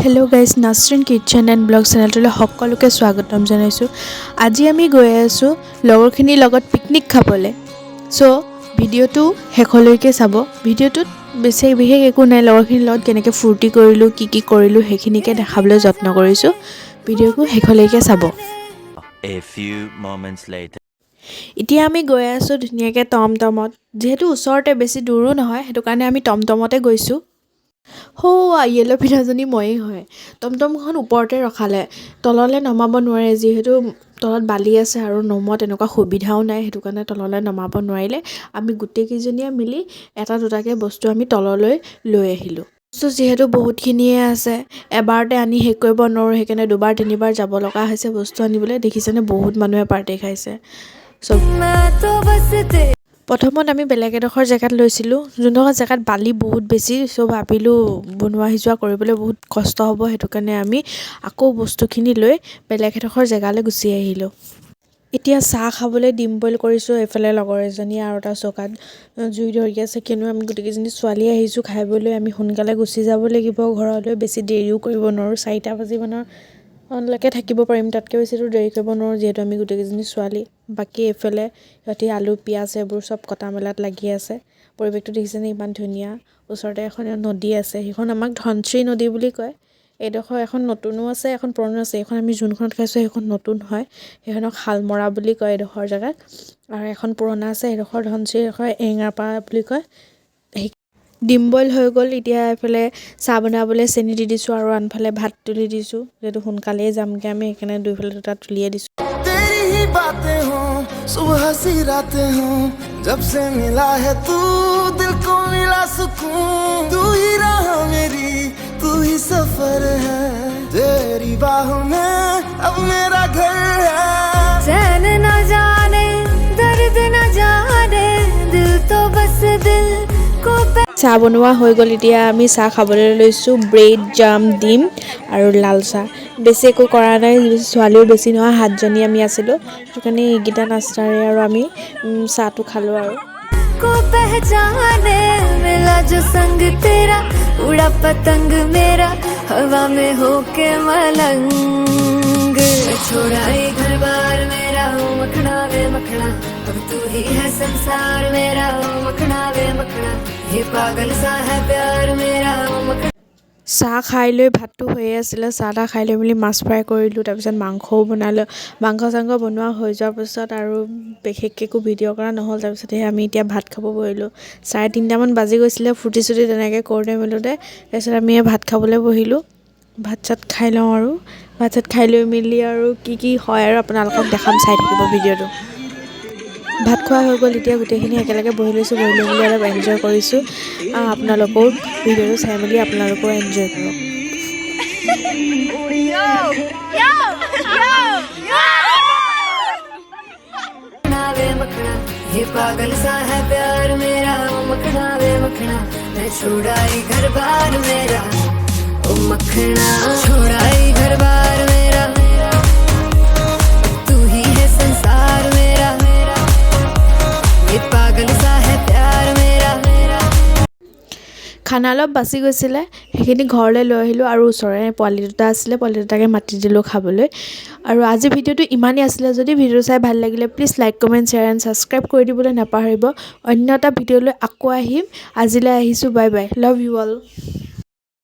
Hello guys Nasreen kitchen and blog चैनलটোলৈ সকলোকে স্বাগতম জনাইছো। আজি আমি গৈ আছো লগৰখিনিৰ লগত পিকনিক খাবলৈ। সো ভিডিওটো শেষলৈকে চাব। ভিডিওটোত বিশেষ একো নাই, লগৰখিনিৰ লগত কেনেকৈ ফুৰ্তি কৰিলো, কি কৰিলো সেইখিনিকে দেখাবলৈ যত্ন কৰিছো। ভিডিওটো শেষলৈকে চাব। A few moments later. এতিয়া আমি গৈ আছো ধুনীয়াকৈ টমটমত। যেহেতু ওচৰতে বেছি দূৰো নহয়, সেইটো কাৰণে আমি টমটমতে গৈছো। য়েলো পিঠাজনী ময়েই হয়। টমটমখন ওপৰতে ৰখালে, তললৈ নমাব নোৱাৰে, যিহেতু তলত বালি আছে আৰু নমোৱা তেনেকুৱা সুবিধাও নাই, সেইটো কাৰণে তললৈ নমাব নোৱাৰিলে। আমি গোটেইকেইজনীয়ে মিলি এটা দুটাকৈ বস্তু আমি তললৈ লৈ আহিলোঁ। বস্তু যিহেতু বহুতখিনিয়ে আছে, এবাৰতে আনি শেষ কৰিব নোৱাৰোঁ, সেইকাৰণে দুবাৰ তিনিবাৰ যাব লগা হৈছে বস্তু আনিবলৈ। দেখিছেনে বহুত মানুহে পাৰ্টি খাইছে। প্ৰথমত আমি বেলেগ এডোখৰ জেগাত লৈছিলোঁ, যোনডোখৰ জেগাত বালি বহুত বেছি। ভাবিলোঁ বনোৱা সিজোৱা কৰিবলৈ বহুত কষ্ট হ'ব, সেইটো কাৰণে আমি আকৌ বস্তুখিনি লৈ বেলেগ এডোখৰ জেগালৈ গুচি আহিলোঁ। এতিয়া চাহ খাবলৈ ডিম বইল কৰিছোঁ। এইফালে লগৰ এজনী আৰু এটা চৌকাত জুই ধৰি আছে, কিয়নো আমি গোটেইকেইজনী ছোৱালী আহিছোঁ খাবলৈ। আমি সোনকালে গুচি যাব লাগিব ঘৰলৈ, বেছি দেৰিও কৰিব নোৱাৰোঁ। 4টা বাজিমানলৈকে থাকিব পাৰিম, তাতকৈ বেছিতো দেৰি কৰিব নোৱাৰোঁ, যিহেতু আমি গোটেইকেইজনী ছোৱালী। বাকী এইফালে সিহঁতি আলু পিঁয়াজ এইবোৰ চব কটা মেলাত লাগি আছে। পৰিৱেশটো দেখিছেনে ইমান ধুনীয়া। ওচৰতে এখন নদী আছে, সেইখন আমাক ধনশিৰি নদী বুলি কয়। এইডোখৰ এখন নতুনো আছে, এখন পুৰণো আছে। এইখন আমি যোনখনত খাইছোঁ সেইখন নতুন হয়, সেইখনক শালমৰা বুলি কয় এইডোখৰ জেগাত। আৰু এখন পুৰণা আছে, এইডোখৰ ধনশিৰি, এইডোখৰ এঙাৰপাৰা বুলি কয়। ডিম বইল হৈ গ'ল। এতিয়া এইফালে চাহ বনাবলৈ চেনি দি দিছোঁ আৰু আনফালে ভাত তুলি দিছোঁ, যিহেতু সোনকালেই যামগৈ আমি, সেইকাৰণে দুইফালে দুটা তুলিয়ে দিছোঁ। सुबह सी रातें हो जब से मिला है तू, दिल को मिला सुकून। तू ही राह मेरी, तू ही सफर है, तेरी बाहों में अब मेरा घर है। चैन न जाने दर्द न जाने, दिल तो बस दिल को। চাহ বনোৱা হৈ গ'ল। এতিয়া আমি চাহ খাবলৈ লৈছোঁ, ব্ৰেড জাম ডিম আৰু লাল চাহ। বেছি একো কৰা নাই, ছোৱালীও বেছি নহয়, 7জনী আমি আছিলোঁ, সেইটো কাৰণে এইকেইটা নাস্তাৰে আৰু আমি চাহটো খালোঁ। আৰু को पहचाने मिला जो संग तेरा, उड़ा पतंग मेरा हवा में होके मलंग। छोड़ा ये घर बार मेरा, ओ मखना वे मखना, अब तू ही है संसार मेरा, ओ मखना वे मखना, ये पागल सा है प्यार मेरा, ओ मखना। চাহ খাই লৈ ভাতটো হৈয়ে আছিলে, চাহ তাহ খাই লৈ মেলি মাছ ফ্ৰাই কৰিলোঁ, তাৰপিছত মাংসও বনালোঁ। মাংস চাংস বনোৱা হৈ যোৱাৰ পিছত আৰু বিশেষকৈ একো ভিডিঅ' কৰা নহ'ল। তাৰপিছতহে আমি এতিয়া ভাত খাব বহিলোঁ। 3:30মান বাজি গৈছিলে, ফূৰ্তি চুৰ্তি তেনেকৈ কৰোঁতে মেলোঁতে। তাৰপিছত আমি ভাত খাবলৈ বহিলোঁ। ভাত চাত খাই লওঁ, আৰু ভাত চাত খাই লৈ মেলি আৰু কি হয় আৰু আপোনালোকক দেখাম, চাই থাকিব ভিডিঅ'টো। ভাত খোৱা হৈ গ'ল, এতিয়া গোটেইখিনি একেলগে বহি লৈছোঁ। বহি লৈ মেলি অলপ এনজয় কৰিছোঁ। আপোনালোকেও ভিডিঅ'টো চাই মেলি আপোনালোকেও এনজয় কৰক। ये पागल सा है प्यार मेरा, ओ मखना वे मखना, मैं छोड़ाई घर बार मेरा, ओ मखना छोड़ाई घर बार मेरा, तू ही है संसार मेरा, ये पागल सा है प्यार मेरा। খানা অলপ বাচি গৈছিলে, সেইখিনি ঘৰলৈ লৈ আহিলোঁ। আৰু ওচৰৰে পোৱালি দুটা আছিলে, পোৱালি দুটাকে মাতি দিলোঁ খাবলৈ। আৰু আজি ভিডিঅ'টো ইমানেই আছিলে। যদি ভিডিঅ' চাই ভাল লাগিলে please like comment share and subscribe কৰি দিবলৈ নাপাহৰিব। অন্য এটা ভিডিঅ'লৈ আকৌ আহিম। আজিলৈ আহিছোঁ, bye bye, love you all.